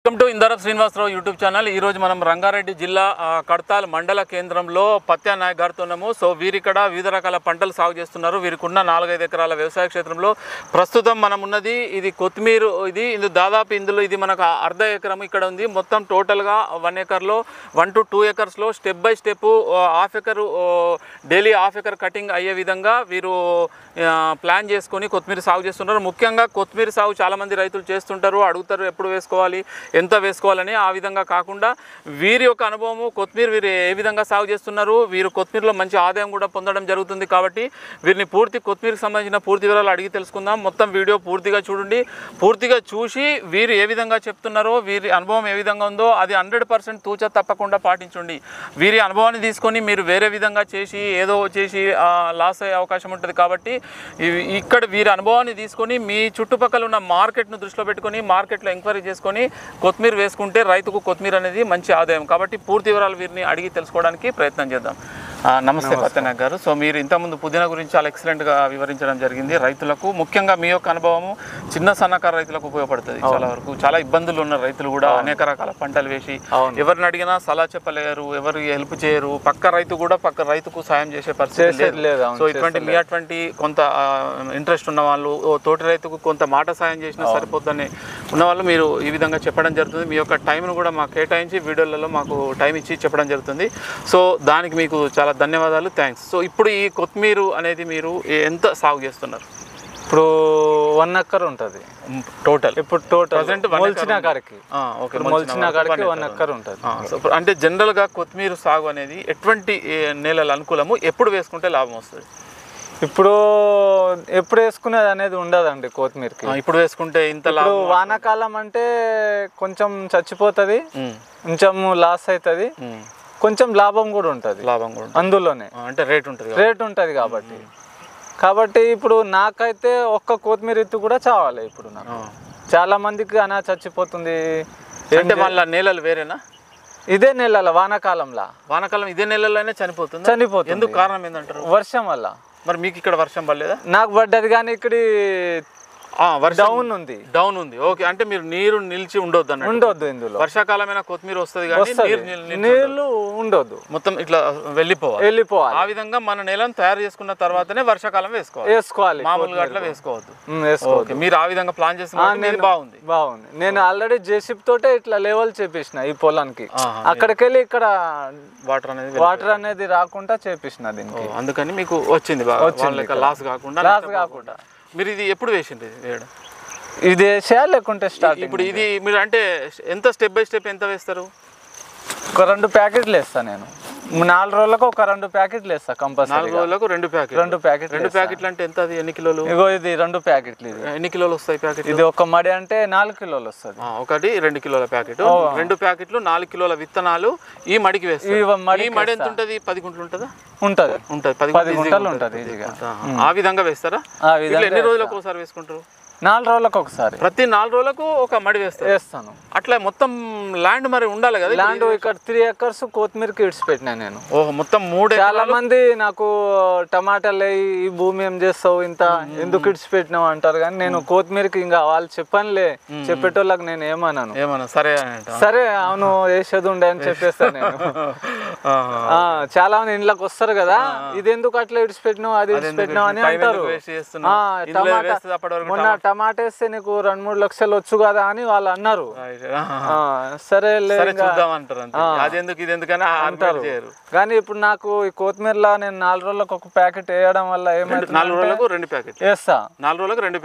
Welcome to Indaram Srinivasarao YouTube channel. ఈరోజు మనం రంగారెడ్డి జిల్లా కడతాల్ మండల కేంద్రంలో పత్యా నాయక్ గారితో ఉన్నాము. సో వీరిక్కడ వివిధ రకాల పంటలు సాగు చేస్తున్నారు. వీరికి ఉన్న 4-5 ఎకరాల వ్యవసాయ క్షేత్రంలో ప్రస్తుతం మనం ఉన్నది ఇది కొత్తిమీర. ఇది దాదాపు ఇందులో ఇది మనకు అర్ధ ఎకరం ఇక్కడ ఉంది. మొత్తం టోటల్గా 1 ఎకర్లో 1 to 2 ఎకర్స్లో step by step half acre daily half acre cutting అయ్యే విధంగా వీరు ప్లాన్ చేసుకొని కొత్తిమీర సాగు చేస్తున్నారు. ముఖ్యంగా కొత్తిమీర సాగు చాలామంది రైతులు చేస్తుంటారు, అడుగుతారు ఎప్పుడు వేసుకోవాలి, ఎంత వేసుకోవాలని. ఆ విధంగా కాకుండా వీరి యొక్క అనుభవము కొత్తిమీర వీరు ఏ విధంగా సాగు చేస్తున్నారు, వీరు కొత్తిమీరలో మంచి ఆదాయం కూడా పొందడం జరుగుతుంది. కాబట్టి వీరిని కొత్తిమీరకు సంబంధించిన పూర్తి వివరాలు అడిగి తెలుసుకుందాం. మొత్తం వీడియో పూర్తిగా చూడండి. పూర్తిగా చూసి వీరు ఏ విధంగా చెప్తున్నారో, వీరి అనుభవం ఏ విధంగా ఉందో అది 100% తూచా తప్పకుండా పాటించండి. వీరి అనుభవాన్ని తీసుకొని మీరు వేరే విధంగా చేసి ఏదో చేసి లాస్ అయ్యే అవకాశం ఉంటుంది. కాబట్టి ఇక్కడ వీరి అనుభవాన్ని తీసుకొని మీ చుట్టుపక్కల ఉన్న మార్కెట్ను దృష్టిలో పెట్టుకొని మార్కెట్లో ఎంక్వైరీ చేసుకొని కొత్తిమీర వేసుకుంటే రైతుకు కొత్తిమీర అనేది మంచి ఆదాయం. కాబట్టి పూర్తి వివరాలు వీరిని అడిగి తెలుసుకోవడానికి ప్రయత్నం చేద్దాం. నమస్తే పత్యా నాయక్ గారు. సో మీరు ఇంతకుముందు పుదీనా గురించి చాలా ఎక్సలెంట్గా వివరించడం జరిగింది. రైతులకు ముఖ్యంగా మీ యొక్క అనుభవము చిన్న సన్నకారు రైతులకు ఉపయోగపడుతుంది. చాలా వరకు చాలా ఇబ్బందులు ఉన్న రైతులు కూడా అనేక రకాల పంటలు వేసి ఎవరిని అడిగినా సలహా చెప్పలేరు, ఎవరు హెల్ప్ చేయరు, పక్క రైతు కూడా పక్క రైతుకు సాయం చేసే పరిస్థితి లేదు. సో మీ అటువంటి కొంత ఇంట్రెస్ట్ ఉన్న వాళ్ళు, తోటి రైతుకు కొంత మాట సాయం చేసినా సరిపోద్దని ఉన్నవాళ్ళు మీరు ఈ విధంగా చెప్పడం జరుగుతుంది. మీ యొక్క టైంను కూడా మాకు కేటాయించి వీడియోలలో మాకు టైం ఇచ్చి చెప్పడం జరుగుతుంది. సో దానికి మీకు చాలా ధన్యవాదాలు, థ్యాంక్స్. సో ఇప్పుడు ఈ కొత్తిమీర అనేది మీరు ఎంత సాగు చేస్తున్నారు? ఇప్పుడు 1 ఎకర్ ఉంటుంది టోటల్. ఇప్పుడు టోటల్ మొలిచిన కాడికి 1 ఎకర్ ఉంటుంది. అంటే జనరల్గా కొత్తిమీర సాగు అనేది ఎటువంటి నేలలు అనుకూలము, ఎప్పుడు వేసుకుంటే లాభం వస్తుంది? ఇప్పుడు ఎప్పుడు వేసుకునేది అనేది ఉండదండి కొత్తిమీరకి. ఇప్పుడు వేసుకుంటే ఇంత లాభం. వానాకాలం అంటే కొంచెం చచ్చిపోతుంది, కొంచెం లాస్ అవుతుంది, కొంచెం లాభం కూడా ఉంటుంది. అందులోనే అంటే రేట్ ఉంటుంది కాబట్టి ఇప్పుడు నాకైతే ఒక్క కొత్తిమీర ఎత్తు కూడా చావాలి. ఇప్పుడు నాకు చాలా మందికి అనా చచ్చిపోతుంది. అంటే వాళ్ళ నేలలు వేరేనా? ఇదే నెలల వానాకాలం ఇదే నెలలోనే చనిపోతుంది. ఎందుకు కారణం ఏంటంటారు? వర్షం వల్ల. మరి మీకు ఇక్కడ వర్షం పడలేదా? నాకు పడ్డది కానీ ఇక్కడ డౌన్ ఉంది. ఓకే, అంటే మీరు నీరు నిలిచి ఉండొద్దు ఇందులో. వర్షాకాలమైన కొత్తిమీర వస్తుంది కానీ నీళ్లు ఉండొద్దు, మొత్తం ఇట్లా వెళ్ళిపోవాలి. ఆ విధంగా మన నేలను తయారు చేసుకున్న తర్వాతనే వర్షాకాలం వేసుకోవాలి. మామూలుగా అట్లా వేసుకోవద్దు. మీరు ఆ విధంగా ప్లాన్ చేసుకున్నారు, బాగుంది. నేను ఆల్రెడీ జేసీబీ తోటే ఇట్లా లెవెల్ చేపించిన ఈ పొలానికి. అక్కడికి వెళ్ళి ఇక్కడ వాటర్ అనేది రాకుండా చేపించిన దీనికి. అందుకని మీకు వచ్చింది లాస్ కాకుండా. మీరు ఇది ఎప్పుడు వేసింది? ఇది వేసేయాలి లేకుంటే స్టార్ట్. ఇప్పుడు ఇది మీరు అంటే ఎంత స్టెప్ బై స్టెప్ ఎంత వేస్తారు? ఒక 2 ప్యాకెట్లు వేస్తాను నేను. 4 రోజులకు ఒక 2 ప్యాకెట్లు వేస్తా కంపల్సరీ. 4 రోజులకు 2 ప్యాకెట్లు అంటే ఎంత? అది ఎన్ని కిలోలు? ఇగో ఇది 2 ప్యాకెట్లు. ఇది ఎన్ని కిలోలు వస్తాయి ప్యాకెట్? ఇది ఒక మడి అంటే 4 కిలోలు వస్తుంది. ఒకటి 2 కిలోల ప్యాకెట్. 2 ప్యాకెట్లు 4 కిలోల విత్తనాలు ఈ మడికి వేస్తాయి. ఈ మడి ఎంత ఉంటుంది? 10 గుంటలు ఉంటుందా? ఉంటుంది 10 గుంటలు ఉంటుంది. ఆ విధంగా వేస్తారా? ఎన్ని రోజులకు ఒకసారి వేసుకుంటారు? 4 రోజులకు ఒకసారి. ప్రతి 4 రోజులకు ఒక మడి వేస్తాను. అట్లా మొత్తం ల్యాండ్ మరి ఉండాలి కదా. ల్యాండ్ ఇక్కడ 3 ఎకర్స్ కొత్తిమీరకి ఇడిచిపెట్టినా నేను. మొత్తం 3. చాలా మంది నాకు టమాటాలు ఈ భూమి ఏం చేస్తావు, ఇంత ఎందుకు ఇడిచిపెట్టినావు అంటారు. కానీ నేను కొత్తిమీరకి ఇంకా వాళ్ళు చెప్పనులే, చెప్పేటోళ్ళకి నేను ఏమన్నాను, సరే అవును వేసేది ఉండే అని చెప్పేస్తాను నేను. చాలా మంది ఇంట్లోకి వస్తారు కదా, ఇది ఎందుకు అట్లా ఇడిచిపెట్టినావు, అది ఇడిచిపెట్టినావు అని అంటారు. మొన్న టమాటా వేస్తే నీకు 2-3 లక్షలు వచ్చు కదా అని వాళ్ళు అన్నారు. సరే అంటారు. కానీ ఇప్పుడు నాకు ఈ కొత్తిమీరలో నేను 4 రోజులకు ఒక ప్యాకెట్ వేయడం వల్ల ఏమైంది, 4 రోజులకు 2 ప్యాకెట్లు వేస్తా. 4 రోజులకు 2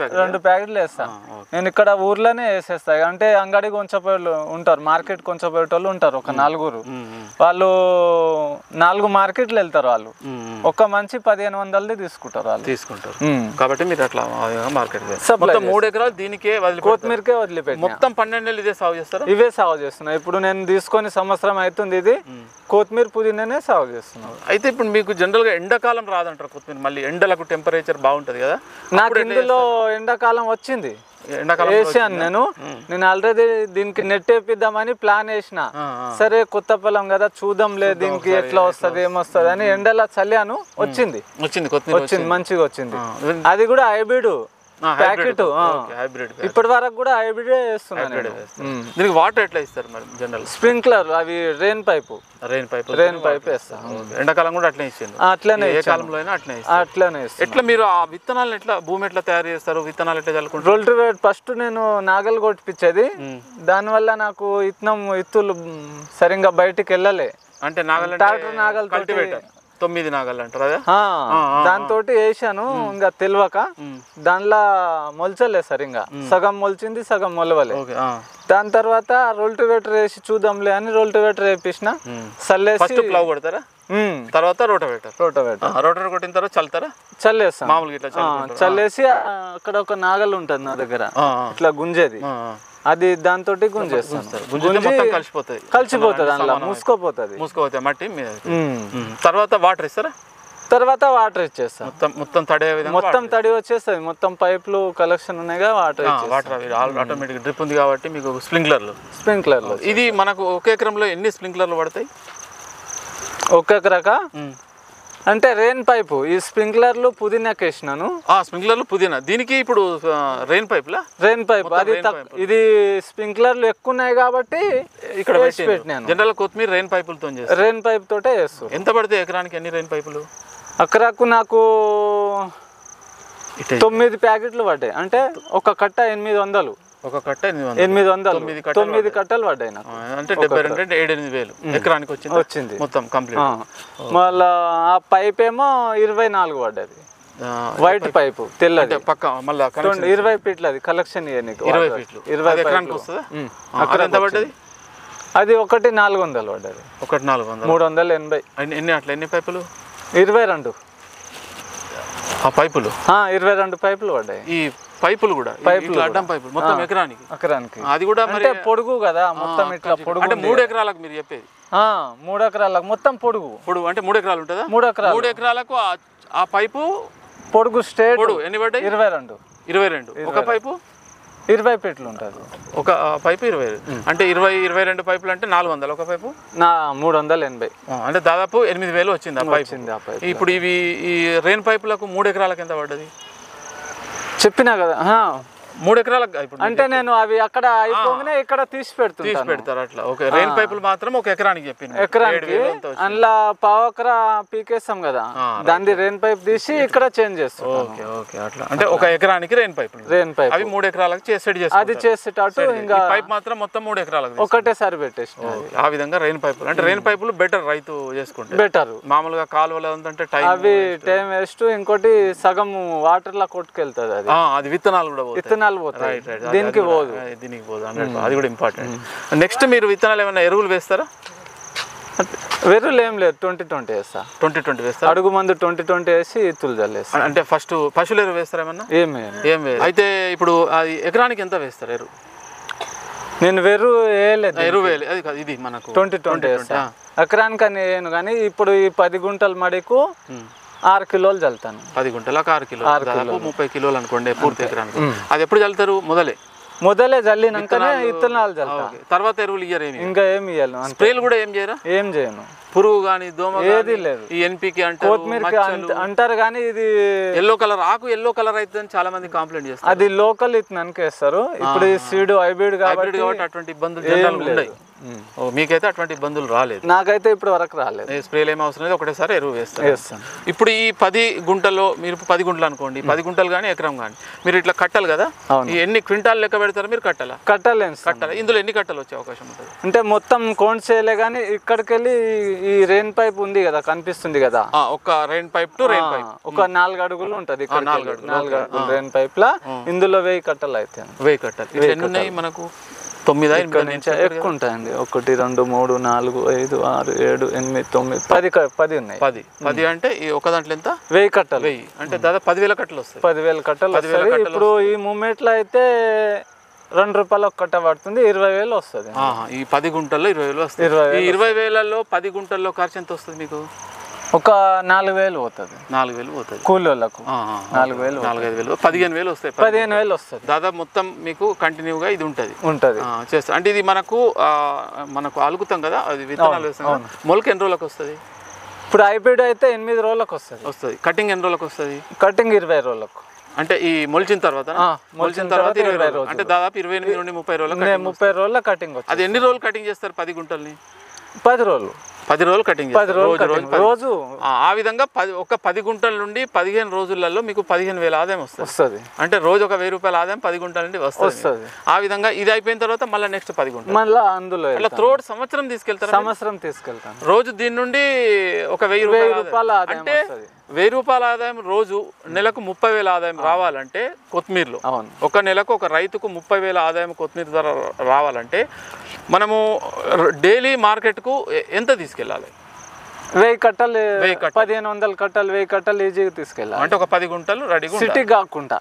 ప్యాకెట్లు వేస్తా. నేను ఇక్కడ ఊర్లోనే వేసేస్తా. అంటే అంగడి కొంచెపోయేళ్ళు ఉంటారు, మార్కెట్ కొంచెపోయేటోళ్ళు ఉంటారు, ఒక 4. వాళ్ళు 4 మార్కెట్లు వెళ్తారు. వాళ్ళు ఒక మంచి 1500 తీసుకుంటారు. కాబట్టి మీరు అట్లా మార్కెట్ 3 ఎకరాలు దీనికే కొత్తిమీరకే వదిలిపెట్టి మొత్తం 12 నెలలు ఇదే సాగు చేస్తారు? ఇవే సాగు చేస్తున్నా. ఇప్పుడు నేను తీసుకొని సంవత్సరం అవుతుంది. ఇది కొత్తిమీర పుదీనానే సాగు చేస్తున్నాను. అయితే ఇప్పుడు మీకు జనరల్ గా ఎండాకాలం రాదంటారు కొత్తిమీర, మళ్ళీ ఎండలకు టెంపరేచర్ బాగుంటది కదా. నాకు ఇందులో ఎండాకాలం వచ్చింది, వేసాను నేను ఆల్రెడీ. దీనికి నెట్ వేపిద్దామని ప్లాన్ వేసిన. సరే కొత్త పొలం కదా చూద్దాంలే దీనికి ఎట్లా వస్తుంది ఏమొస్తుంది అని ఎండలా చల్లాను. వచ్చింది మంచిగా వచ్చింది. అది కూడా హైబ్రిడ్ ప్యాకెట్ హైబ్రిడ్. ఇప్పటి వరకు కూడా హైబ్రిడ్ వేస్తున్నాను. దీనికి వాటర్ ఎట్లా ఇస్తారు మరి జనరల్? స్ప్రింక్లర్, అవి రెయిన్ పైప్ వేస్తాను. ఎండాకాలం కూడా అట్లనే ఇచ్చింది? అట్లనే, ఏ కాలంలో అయినా అట్లనే. ఎట్లా మీరు ఆ విత్తనాలను ఎట్లా, భూమి ఎట్లా తయారు చేస్తారు, విత్తనాలు ఎట్లా చల్లుకుంటారు? రోల్టివేట్ ఫస్ట్ నేను నాగలు కొట్టిపించేది, దానివల్ల నాకు ఇత్తులు సరిగ్గా బయటికి వెళ్ళలే. అంటే నాగల్ ట్రాక్టర్ నాగలు, కల్టివేటర్ 9 నాగలు అంటారు అదే, దాంతో వేసాను. ఇంకా తెలియక దానిలో మొలచలే సరిగ్గా, సగం మొలిచింది సగం మొలవలే. దాని తర్వాత రోల్టివేటర్ వేసి చూద్దాంలే అని రోల్టివేటర్ వేపించిన, చల్లేసి ప్లవ్ కొడతారా, తర్వాత రోటవేటర్ కొట్టిన తర్వాత చల్లేస్తాను మామూలుగా ఇట్లా చల్లేసి అక్కడ ఒక నాగలు ఉంటుంది నా దగ్గర, ఇట్లా గుంజేది, అది దాంతో గుంజేస్తాను. కలిసిపోతుంది అందులో, మూసుకోపోతుంది మట్టి మీద. తర్వాత వాటర్ ఇస్తారా? తర్వాత వాటర్ ఇచ్చేస్తాం, మొత్తం తడి మొత్తం తడి వచ్చేస్తుంది. మొత్తం పైపులు కలెక్షన్ ఉన్నాయిగా, వాటర్ ఆటోమేటిక్ డ్రిప్ ఉంది కాబట్టి మీకు స్ప్రింక్లర్లు. ఇది మనకు ఒక ఎకరంలో ఎన్ని స్ప్రింక్లర్లు పడతాయి? ఒక ఎకరాక అంటే రెయిన్ పైపు, ఈ స్ప్రింక్లర్లు పుదీనాకి వేసినాను. స్ప్రింక్లర్లు పుదీనా, దీనికి ఇప్పుడు రెయిన్ పైప్ అది ఇది స్ప్రింక్లర్లు ఎక్కువ ఉన్నాయి కాబట్టి ఇక్కడ పెట్టినాను. జనరల్ కొత్తిమీర రెయిన్ పైపులతో రెయిన్ పైప్ తోటే చేస్తాను. ఎంత పడితే ఎకరానికి ఎన్ని రెయిన్ పైపులు? ఎకరాకు నాకు 9 ప్యాకెట్లు పడ్డాయి. అంటే ఒక కట్ట 800, ఒక కట్ట 800, 9 కట్టలు పడ్డాయి నాకు. అంటే 7,800 ఎకరానికి వచ్చింది మొత్తం కంప్లీట్. మళ్ళా ఆ పైప్ ఏమో 24 పడ్డది, వైట్ పైపు తెల్లది పక్క. మళ్ళీ 20 ఫీట్లు అది కలెక్షన్ 20 ఫీట్లు 20 ఎకరానికి వస్తుందా? అక్కడ ఎంత పడ్డది? అది ఒకటి 400 పడ్డది. ఒకటి 400, 380. ఎన్ని పైపులు? 22 ఆ పైపులు, 22 పైపులు పడ్డాయి. ఈ పైపులు కూడా అడ్డం పైపులు మొత్తం ఎకరానికి. అది కూడా అంటే పొడుగు కదా, మొత్తం ఇట్లా పొడుగు. అంటే 3 ఎకరాలకు మీరు చెప్పేది? 3 ఎకరాలకు మొత్తం పొడుగు అంటే 3 ఎకరాలు ఉంటుందా? 3 ఎకరాలకు ఆ పైపు పొడుగు స్ట్రేట్. ఎన్ని పడ్డాయి? 22. ఒక పైపు 20 ఫీట్లు ఉంటుంది, ఒక పైపు 20. అంటే 22 పైపులు అంటే 400 ఒక పైపు 380. అంటే దాదాపు 8,000 వచ్చింది ఆ పైపు. ఇప్పుడు ఇవి ఈ రెయిన్ పైపులకు 3 ఎకరాలకు ఎంత పడ్డది చెప్పినా కదా? 3 ఎకరాలకు. అంటే నేను అవి అక్కడ అయిపోగానే ఇక్కడ తీసి పెడతారు అట్లా. ఓకే, రెయిన్ పైపులు మాత్రం ఒక ఎకరానికి చెప్పింది. ఎకరానికి అందులో పావెకరా పీకేస్తాం కదా, దాన్ని రెయిన్ పైప్ తీసి ఇక్కడ చేంజ్ చేస్తాం. ఓకే ఓకే, అట్లా. అంటే ఒక ఎకరానికి రెయిన్ పైప్ అవి 3 ఎకరాలకు సెట్ చేసి అది చేసేటట్టు. ఇంకా పైప్ మాత్రం మొత్తం 3 ఎకరాలకు ఒకటేసారి పెట్టేసి ఆ విధంగా రెయిన్ పైపులు. అంటే రెయిన్ పైపులు బెటర్, రైతు చేసుకుంటే బెటర్. మామూలుగా కాలువలు అంటే అవి టైం వేస్ట్. ఇంకోటి సగం వాటర్ లా కొట్టుకెళ్తుంది అది విత్తనాలు కూడా పోతాయి, దీనికి పోదు. అది కూడా ఇంపార్టెంట్. నెక్స్ట్ మీరు విత్తనాలు ఏమైనా ఎరువులు వేస్తారా? ఎరువులు ఏం లేదు, 20-20 వేస్తా. 20-20 వేస్తా. అడుగు మందు 20-20 వేసి ఇత్తులు చల్లేస్తా. అంటే ఫస్ట్ పశువుల ఎరువు వేస్తారా ఏమన్నా? ఏం వేయదు. అయితే ఇప్పుడు అది ఎకరానికి ఎంత వేస్తారు ఎరువు? నేను వేయలేదు. ఎరువు వేయలేదు, అది కాదు, ఇది మనకు 20-20 వేస్తా. ఎకరానికి అని వేయను, కానీ ఇప్పుడు ఈ 10 గుంటల మడికు 6 కిలోలు చల్లుతాను. 10 గుంటలకు 6 కిలోలు, 30 కిలోలు అనుకోండి పూర్తి ఎకరానికి. అది ఎప్పుడు చల్లుతారు? మొదలే చల్లినాకనే విత్తనాలు చల్లుతాను. తర్వాత ఎరువులు ఇయ్యరు? ఇంకా ఏమి ఇయ్యాలి. స్ప్రేలు కూడా ఏం చేయరా? ఏం చేయను. పురుగు కానీ దోమ ఏది లేదు. ఈ ఎన్పికే అంటారు, కొత్తిమీరకి అంటారు, కానీ ఇది ఎల్లో కలర్, ఆకు ఎల్లో కలర్ అయితే చాలా మంది కంప్లైంట్ చేస్తారు. అది లోకల్ ఇతనానికి వేస్తారు. ఇప్పుడు ఈ సీడ్ హైబ్రిడ్ కాబట్టి అటువంటి ఇబ్బందులు ఉన్నాయి. మీకైతే అటువంటి ఇబ్బందులు రాలేదు? నాకైతే ఇప్పుడు వరకు రాలేదు. స్ప్రేలు ఏం అవసరం లేదు, ఒకటేసారి ఎరువు వేస్తాను. ఇప్పుడు ఈ 10 గుంటల్లో, మీరు 10 గుంటలు అనుకోండి, 10 గుంటలు కానీ ఎకరం కానీ మీరు ఇట్లా కట్టాలి కదా, ఎన్ని క్వింటాల్ లెక్క పెడతారు మీరు? కట్టాలి. ఇందులో ఎన్ని కట్టలు వచ్చే అవకాశం ఉంటుంది? అంటే మొత్తం కౌంట్ చేయలే, కానీ ఇక్కడికి వెళ్ళి ఈ రెయిన్ పైప్ ఉంది కదా, కనిపిస్తుంది కదా, ఒక rain pipe to rain pipe ఒక 4 అడుగులు ఉంటది. 4 అడుగులు రెయిన్ పైప్ లా ఇందులో 1000 కట్టలు అయితే. 1000 కట్టలు ఎన్ని ఉన్నాయి మనకు? 9 ఎక్కువ ఉంటాయండి. 1 2 3 4 5 6 7 8 9 10 ఉన్నాయి. 10 అంటే ఒక దాంట్లో ఎంత? 1000 కట్టలు. 1000 అంటే దాదాపు 10,000 కట్టలు వస్తాయి. 10,000 కట్టలు. ఇప్పుడు ఈ మూమెంట్ లో అయితే ₹2 ఒక కట్ట పడుతుంది, 20,000 వస్తుంది. ఈ 10 గుంటల్లో 20,000 వస్తుంది. ఈ 20,000లో 10 గుంటల్లో ఖర్చు ఎంత వస్తుంది మీకు? ఒక 4,000 పోతుంది. 4,000 పోతుంది కూలీలకు. 4,000 4,500 15,000 వస్తాయి. 15,000 వస్తుంది దాదాపు. మొత్తం మీకు కంటిన్యూగా ఇది ఉంటుంది చేస్తా. అంటే ఇది మనకు అలుగుతాం కదా, అది విత్తనాలు వేస్తాం. మొలక ఎన్ని రోజులకు వస్తుంది? ఇప్పుడు హైబ్రిడ్ అయితే 8 రోజులకు వస్తుంది. కటింగ్ ఎన్ని రోజులకు వస్తుంది? కటింగ్ 20 రోజులకు. అంటే ఈ మొలిచిన తర్వాత తర్వాత 20 రోజులు అంటే దాదాపు 28 నుండి 30 రోజులు 30 రోజుల కటింగ్. అది ఎన్ని రోజులు కటింగ్ చేస్తారు 10 గుంటల్ని? 10 రోజులు. 10 రోజులు కటింగ్ రోజు. ఆ విధంగా 10 గుంటల నుండి 15 రోజులలో మీకు 15,000 ఆదాయం వస్తుంది. అంటే రోజు ఒక 1000 రూపాయల ఆదాయం 10 గుంటల నుండి వస్తుంది. ఆ విధంగా ఇది అయిపోయిన తర్వాత మళ్ళీ నెక్స్ట్ 10 గుంటలు మళ్ళీ అందులో అట్లా త్రోడ్ సంవత్సరం తీసుకెళ్తాను. రోజు దీని నుండి ఒక 1000 రూపాయల అంటే 1000 రూపాయల ఆదాయం రోజు నెలకు 30,000 ఆదాయం రావాలంటే కొత్తిమీరలో ఒక నెలకు ఒక రైతుకు 30,000 ఆదాయం కొత్తిమీర ద్వారా రావాలంటే మనము డైలీ మార్కెట్కు ఎంత తీసుకెళ్ళాలి? 1000 కట్టలు, 1500 కట్టలు, 1000 కట్టలు ఈజీగా తీసుకెళ్ళాలి. అంటే ఒక 10 గుంటలు రెడీ. సిటీ కాకుండా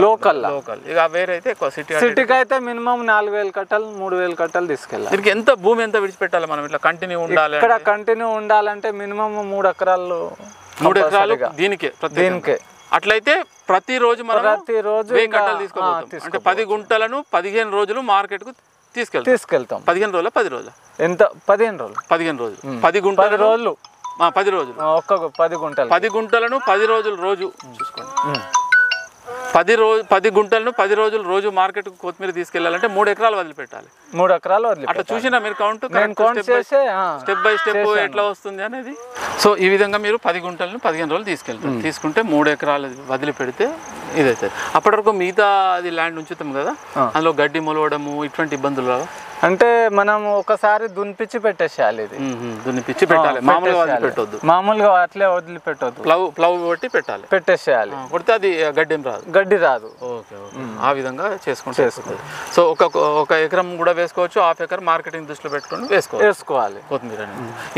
లోకల్. ఇక వేరే అయితే సిటీకి అయితే మినిమం 4000 కట్టలు, 3000 కట్టలు తీసుకెళ్ళాలి. దీనికి ఎంత భూమి ఎంత విడిచిపెట్టాలి మనం ఇట్లా కంటిన్యూ ఉండాలి? ఇక్కడ కంటిన్యూ ఉండాలంటే మినిమం 3 ఎకరాలు. 3 ఎకరాలు దీనికే. అట్లయితే ప్రతిరోజు మనం 1000 కట్టలు తీసుకోవాలి. అంటే 10 గుంటలను 15 రోజులు మార్కెట్కు తీసుకెళ్తాం. 15 రోజులు 10 రోజులు ఎంత? 15 రోజులు. 10 గుంటలు 10 రోజులు. 10 రోజులు ఒక్క 10 గుంటలు. 10 గుంటలను 10 రోజులు రోజు చూసుకోండి. 10 గుంటలను 10 రోజులు రోజు మార్కెట్కు కొత్తిమీర తీసుకెళ్లాలంటే 3 ఎకరాలు వదిలిపెట్టాలి. 3 ఎకరాలు అట్లా చూసినా మీరు కౌంట్ స్టెప్ బై స్టెప్ ఎట్లా వస్తుంది అనేది. సో ఈ విధంగా మీరు 10 గుంటలను 15 రోజులు తీసుకుంటే 3 ఎకరాలు వదిలిపెడితే ఇదైతే అప్పటి వరకు మిగతా అది ల్యాండ్ ఉంచుతాం కదా, అందులో గడ్డి మొలవడము ఇటువంటి ఇబ్బందులు అంటే మనం ఒకసారి దున్నిపిచ్చి పెట్టేసేయాలి. ఇది దున్నిపిచ్చి పెట్టాలి, మామూలుగా వదిలిపెట్టొద్దు. మామూలుగా అట్లే వదిలిపెట్టొద్దు, ప్లవ్ కొట్టి పెట్టేసేయాలి. కొడితే అది గడ్డి రాదు. ఓకే, ఆ విధంగా చేసుకుంటే సో ఒక ఎకరం కూడా వేసుకోవచ్చు, హాఫ్ ఎకర్ మార్కెటింగ్ దృష్టిలో పెట్టుకొని వేసుకోవాలి కొత్తిమీర.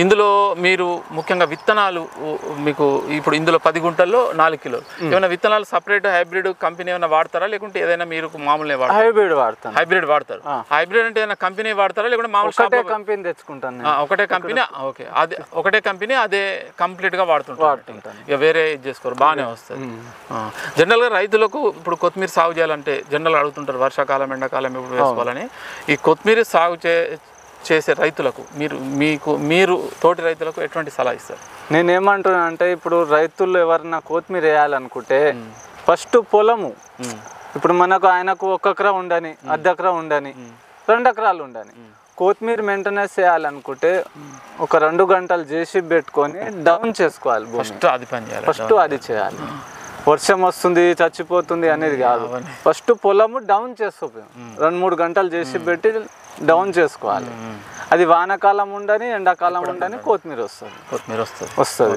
ఇందులో మీరు ముఖ్యంగా విత్తనాలు మీకు ఇప్పుడు ఇందులో 10 గుంటల్లో 4 కిలోలు ఏమైనా విత్తనాలు సపరేట్ హైబ్రిడ్ కంపెనీ ఏమైనా వాడతారా, లేకుంటే ఏదైనా మీరు మామూలుగా హైబ్రిడ్ వాడతారు? హైబ్రిడ్ అంటే ఏదైనా కంపెనీ వాడతారా, లేకుంటే మామూలు కంపెనీ తెచ్చుకుంటాను? ఒకటే కంపెనీ. ఓకే, అదే ఒకటే కంపెనీ, అదే కంప్లీట్ గా వాడుతుంటారు. ఇక వేరే ఇది చేసుకోరు, బాగానే వస్తుంది. జనరల్ గా రైతులకు ఇప్పుడు కొత్తిమీర సాగు చేయాలంటే జనరల్ అడుగుతుంటారు వర్షాకాలం ఎండాకాలం ఎప్పుడు వేసుకోవాలని. ఈ కొత్తిమీర సాగు చేసే రైతులకు మీరు తోటి రైతులకు ఎటువంటి సలహా ఇస్తారు? నేనేమంటున్నా అంటే ఇప్పుడు రైతులు ఎవరన్నా కొత్తిమీర వేయాలనుకుంటే ఫస్ట్ పొలము, ఇప్పుడు మనకు ఆయనకు 1 ఎకరా ఉండని, 1/2 ఎకరా ఉండని, 2 ఎకరాలు ఉండని, కొత్తిమీర మెయింటెనెన్స్ చేయాలనుకుంటే ఒక 2 గంటలు జేసీబీ పెట్టుకొని డౌన్ చేసుకోవాలి. ఫస్ట్ అది చేయాలి. వర్షం వస్తుంది చచ్చిపోతుంది అనేది కాదు, ఫస్ట్ పొలము డౌన్ చేసుకోవాలి. 2-3 గంటలు జేసీబీ పెట్టి డౌన్ చేసుకోవాలి. అది వానాకాలం ఉండని ఎండాకాలం ఉండని కొత్తిమీర వస్తుంది.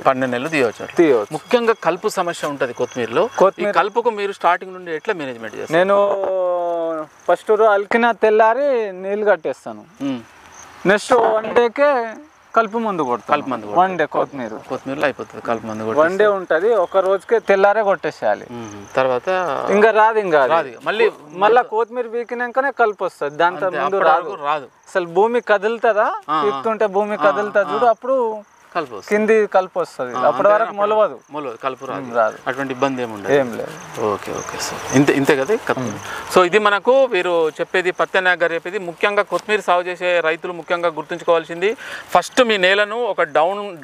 12 నెలలు తీయవచ్చు. ముఖ్యంగా కలుపు సమస్య ఉంటుంది కొత్తిమీరలో. ఈ కలుపుకు మీరు స్టార్టింగ్ నుండి ఎట్లా మేనేజ్మెంట్ చేస్తారు? నేను ఫస్ట్ అలికిన తెల్లారి నీళ్ళు కట్టేస్తాను. నెక్స్ట్ 1 డేకే కలుపు మందు కొడతాను. 1 డే కొత్తిమీరలో అయిపోతుంది. కలుపు మందు 1 డే ఉంటుంది, ఒక రోజుకే తెల్లారే కొట్టేసేయాలి. తర్వాత ఇంకా రాదు మళ్ళీ కొత్తిమీర వీకినాకనే కలుపు వస్తుంది. దాంతో ముందు రాదు. అసలు భూమి కదులుతుందా, పీకుతుంటే భూమి కదులుతుంది చూడు, అప్పుడు కింది కలుపు వస్తుంది. అప్పటి వరకు మొలవదు, కలుపు రాదు. అటువంటి ఇబ్బంది ఏం లేదు. ఓకే సార్, ఇంతే కదా. సో ఇది మనకు వీరు చెప్పేది, పత్యనాయక్ గారు చెప్పేది. ముఖ్యంగా కొత్తిమీర సాగు చేసే రైతులు ముఖ్యంగా గుర్తుంచుకోవాల్సింది, ఫస్ట్ మీ నేలను ఒక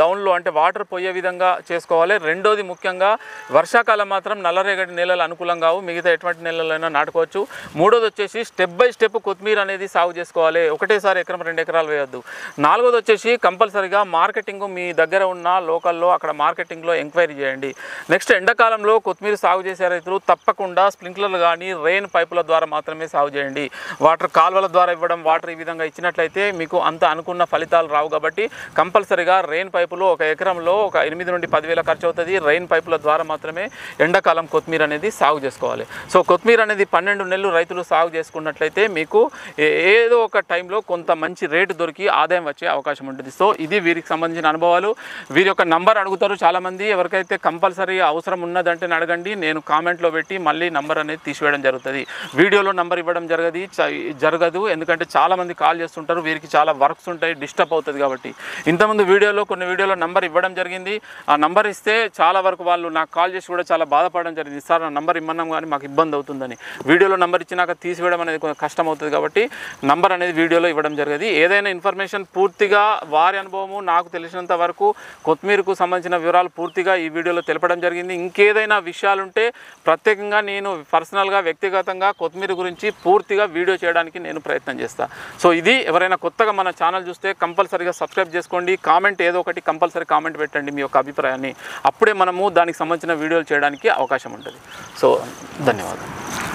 డౌన్లో అంటే వాటర్ పోయే విధంగా చేసుకోవాలి. రెండోది ముఖ్యంగా వర్షాకాలం మాత్రం నల్లరేగడి నేలలు అనుకూలం కావు, మిగతా ఎటువంటి నేలలైనా నాటుకోవచ్చు. మూడోది వచ్చేసి స్టెప్ బై స్టెప్ కొత్తిమీర అనేది సాగు చేసుకోవాలి, ఒకటేసారి 1-2 ఎకరాలు వేయొద్దు. నాలుగోది వచ్చేసి కంపల్సరీగా మార్కెటింగ్ మీ దగ్గర ఉన్న లోకల్లో అక్కడ మార్కెటింగ్లో ఎంక్వైరీ చేయండి. నెక్స్ట్ ఎండాకాలంలో కొత్తిమీర సాగు చేసే రైతులు తప్పకుండా స్ప్రింక్లర్లు కానీ రెయిన్ పైపుల ద్వారా మాత్రమే సాగు చేయండి. వాటర్ కాలువల ద్వారా ఇవ్వడం, వాటర్ ఈ విధంగా ఇచ్చినట్లయితే మీకు అంత అనుకున్న ఫలితాలు రావు. కాబట్టి కంపల్సరీగా రెయిన్ పైపులు ఒక ఎకరంలో ఒక 8 నుండి 10,000 ఖర్చు అవుతుంది. రెయిన్ పైపుల ద్వారా మాత్రమే ఎండాకాలం కొత్తిమీర అనేది సాగు చేసుకోవాలి. సో కొత్తిమీర అనేది 12 నెలలు రైతులు సాగు చేసుకున్నట్లయితే మీకు ఏదో ఒక టైంలో కొంత మంచి రేటు దొరికి ఆదాయం వచ్చే అవకాశం ఉంటుంది. సో ఇది వీరికి సంబంధించిన అనుభవాలు. వీరి యొక్క నంబర్ అడుగుతారు చాలామంది, ఎవరికైతే కంపల్సరీ అవసరం ఉన్నదంటే అడగండి, నేను కామెంట్లో పెట్టి మళ్ళీ నంబర్ అనేది తీసివేయడం జరుగుతుంది. వీడియోలో నంబర్ ఇవ్వడం జరగదు, ఎందుకంటే చాలామంది కాల్ చేస్తుంటారు, వీరికి చాలా వర్క్స్ ఉంటాయి, డిస్టర్బ్ అవుతుంది. కాబట్టి ఇంతకుముందు కొన్ని వీడియోలో నంబర్ ఇవ్వడం జరిగింది. ఆ నంబర్ ఇస్తే చాలా వరకు వాళ్ళు నాకు కాల్ చేసి కూడా చాలా బాధపడడం జరిగింది, సార్ నా నంబర్ ఇమ్మన్నాం కానీ మాకు ఇబ్బంది అవుతుందని. వీడియోలో నంబర్ ఇచ్చినాక తీసివేయడం అనేది కొంచెం కష్టం అవుతుంది. కాబట్టి నంబర్ అనేది వీడియోలో ఇవ్వడం జరిగింది. ఏదైనా ఇన్ఫర్మేషన్ పూర్తిగా వారి అనుభవము నాకు తెలిసినంత వీలైనంత వరకు కొత్తిమీరకు సంబంధించిన వివరాలు పూర్తిగా ఈ వీడియోలో తెలపడం జరిగింది. ఇంకేదైనా విషయాలుంటే ప్రత్యేకంగా నేను పర్సనల్గా వ్యక్తిగతంగా కొత్తిమీర గురించి పూర్తిగా వీడియో చేయడానికి నేను ప్రయత్నం చేస్తాను. సో ఇది ఎవరైనా కొత్తగా మన ఛానల్ చూస్తే కంపల్సరీగా సబ్స్క్రైబ్ చేసుకోండి. కామెంట్ ఏదో ఒకటి కంపల్సరీ కామెంట్ పెట్టండి మీ యొక్క అభిప్రాయాన్ని. అప్పుడే మనము దానికి సంబంధించిన వీడియోలు చేయడానికి అవకాశం ఉంటుంది. సో ధన్యవాదాలు.